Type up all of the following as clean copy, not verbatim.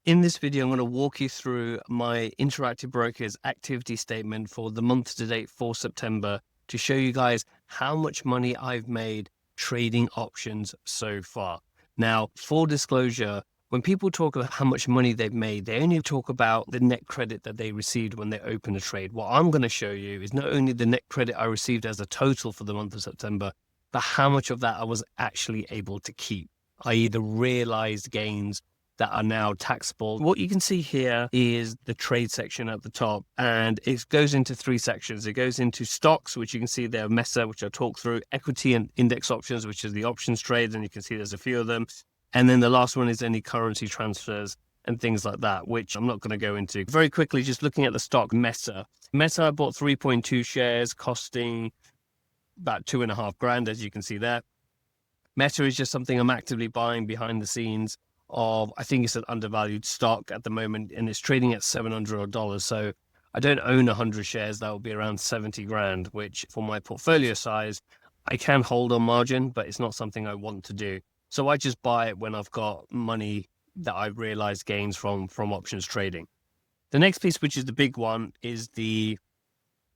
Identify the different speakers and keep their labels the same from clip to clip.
Speaker 1: In this video, I'm going to walk you through my Interactive Brokers activity statement for the month to date for September to show you guys how much money I've made trading options so far. Now, full disclosure, when people talk about how much money they've made, they only talk about the net credit that they received when they open a trade. What I'm going to show you is not only the net credit I received as a total for the month of September, but how much of that I was actually able to keep, i.e. the realized gains that are now taxable. What you can see here is the trade section at the top, and it goes into three sections. It goes into stocks, which you can see there, Mesa, which I'll talk through, equity and index options, which is the options trades, and you can see there's a few of them. And then the last one is any currency transfers and things like that, which I'm not going to go into. Very quickly, just looking at the stock Mesa. Mesa, I bought 3.2 shares costing about $2,500, as you can see there. Meta is just something I'm actively buying behind the scenes of, I think it's an undervalued stock at the moment, and it's trading at $700. So I don't own 100 shares. That will be around 70 grand, which for my portfolio size, I can hold on margin, but it's not something I want to do. So I just buy it when I've got money that I've realized gains from options trading. The next piece, which is the big one, is the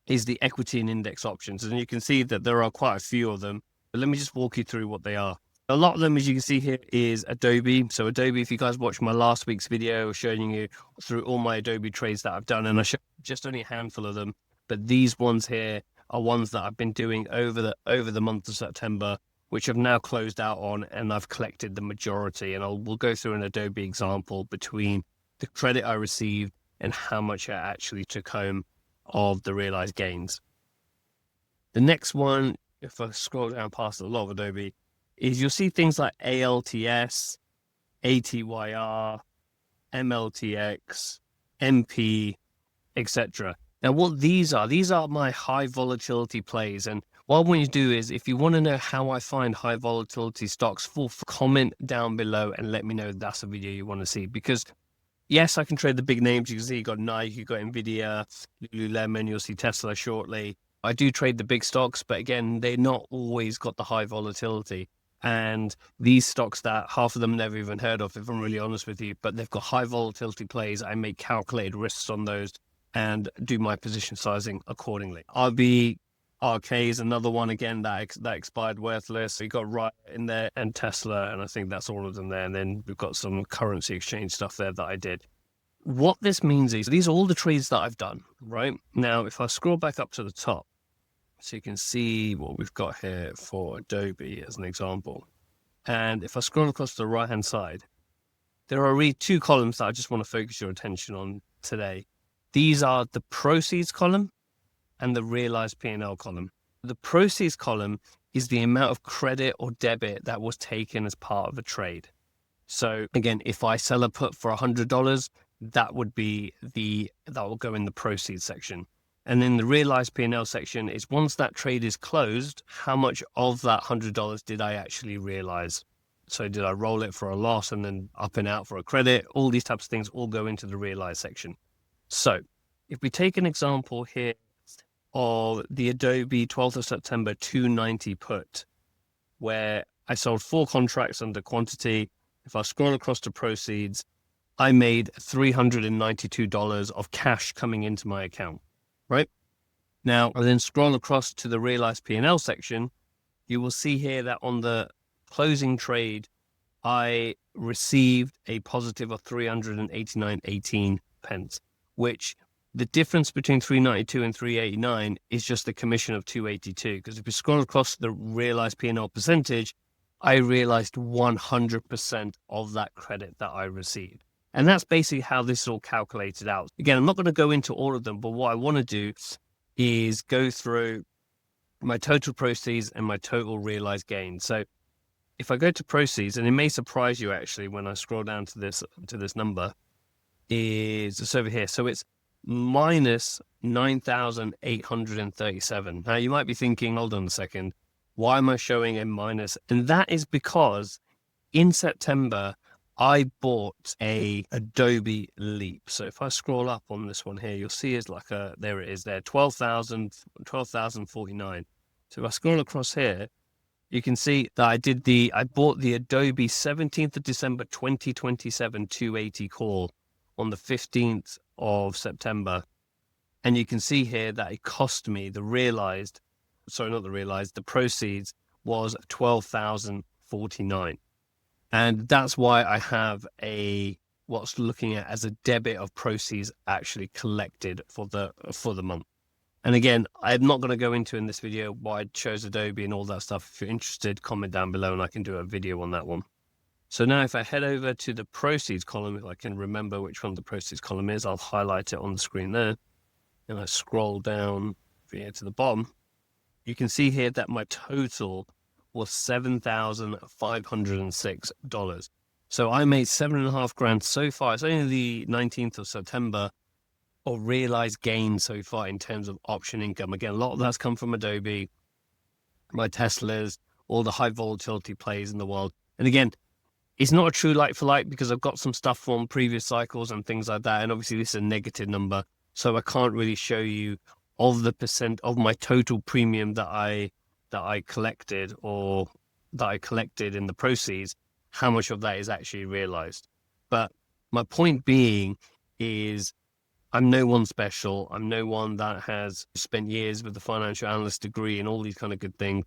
Speaker 1: equity and index options. And you can see that there are quite a few of them. But let me just walk you through what they are. A lot of them, as you can see here, is Adobe. So Adobe, if you guys watched my last week's video showing you through all my Adobe trades that I've done, and I showed just only a handful of them, but these ones here are ones that I've been doing over the month of September, which I've now closed out on, and I've collected the majority. And we'll go through an Adobe example between the credit I received and how much I actually took home of the realized gains. The next one, if I scroll down past a lot of Adobe, is you'll see things like ALTS, ATYR, MLTX, MP, etc. Now, what these are my high volatility plays. And what I want you to do is, if you want to know how I find high volatility stocks, comment down below and let me know if that's a video you want to see. Because yes, I can trade the big names. You can see you got Nike, you got Nvidia, Lululemon, you'll see Tesla shortly. I do trade the big stocks, but again, they're not always got the high volatility. And these stocks that half of them never even heard of, if I'm really honest with you, but they've got high volatility plays. I make calculated risks on those and do my position sizing accordingly. RK is another one, again, that expired worthless. We got Riot in there and Tesla, and I think that's all of them there. And then we've got some currency exchange stuff there that I did. What this means is these are all the trades that I've done, right? Now, if I scroll back up to the top, so you can see what we've got here for Adobe as an example. And if I scroll across to the right-hand side, there are really two columns that I just want to focus your attention on today. These are the proceeds column and the realized P&L column. The proceeds column is the amount of credit or debit that was taken as part of a trade. So again, if I sell a put for $100, that will go in the proceeds section. And then the realized P&L section is, once that trade is closed, how much of that $100 did I actually realize? So did I roll it for a loss and then up and out for a credit? All these types of things all go into the realized section. So if we take an example here of the Adobe 12th of September 290 put, where I sold 4 contracts under quantity. If I scroll across to proceeds, I made $392 of cash coming into my account. Right? Now, I then scroll across to the realized P&L section. You will see here that on the closing trade, I received a positive of 389.18 pence, which the difference between 392 and 389 is just the commission of 282. Because if you scroll across the realized P&L percentage, I realized 100% of that credit that I received. And that's basically how this is all calculated out. Again, I'm not going to go into all of them, but what I want to do is go through my total proceeds and my total realized gain. So if I go to proceeds, and it may surprise you actually when I scroll down to this number, it's over here. So it's minus 9,837. Now you might be thinking, hold on a second, why am I showing a minus? And that is because in September, I bought a Adobe Leap. So if I scroll up on this one here, you'll see it's like there it is there, 12,049. So if I scroll across here, you can see that I bought the Adobe 17th of December 2027 280 call on the 15th of September. And you can see here that it cost me the proceeds was 12,049. And that's why I have what's looking at as a debit of proceeds actually collected for the month. And again, I'm not going to go into in this video why I chose Adobe and all that stuff. If you're interested, comment down below and I can do a video on that one. So now if I head over to the proceeds column, if I can remember which one the proceeds column is, I'll highlight it on the screen there. And I scroll down here to the bottom. You can see here that my total was $7,506. So I made $7,500 so far. It's only the 19th of September of realized gains so far in terms of option income. Again, a lot of that's come from Adobe, my Teslas, all the high volatility plays in the world. And again, it's not a true like for like because I've got some stuff from previous cycles and things like that. And obviously this is a negative number. So I can't really show you of the percent of my total premium that I collected or that I collected in the proceeds, how much of that is actually realized. But my point being is I'm no one special. I'm no one that has spent years with a financial analyst degree and all these kind of good things.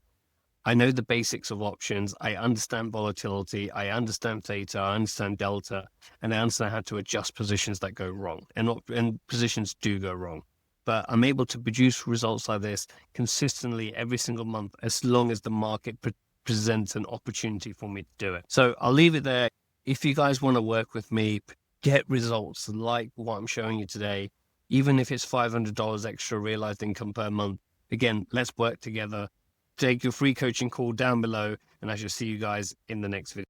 Speaker 1: I know the basics of options. I understand volatility. I understand theta. I understand delta, and I understand how to adjust positions that go wrong. And positions do go wrong. But I'm able to produce results like this consistently every single month as long as the market presents an opportunity for me to do it. So I'll leave it there. If you guys want to work with me, get results like what I'm showing you today, even if it's $500 extra realized income per month. Again, let's work together. Take your free coaching call down below, and I shall see you guys in the next video.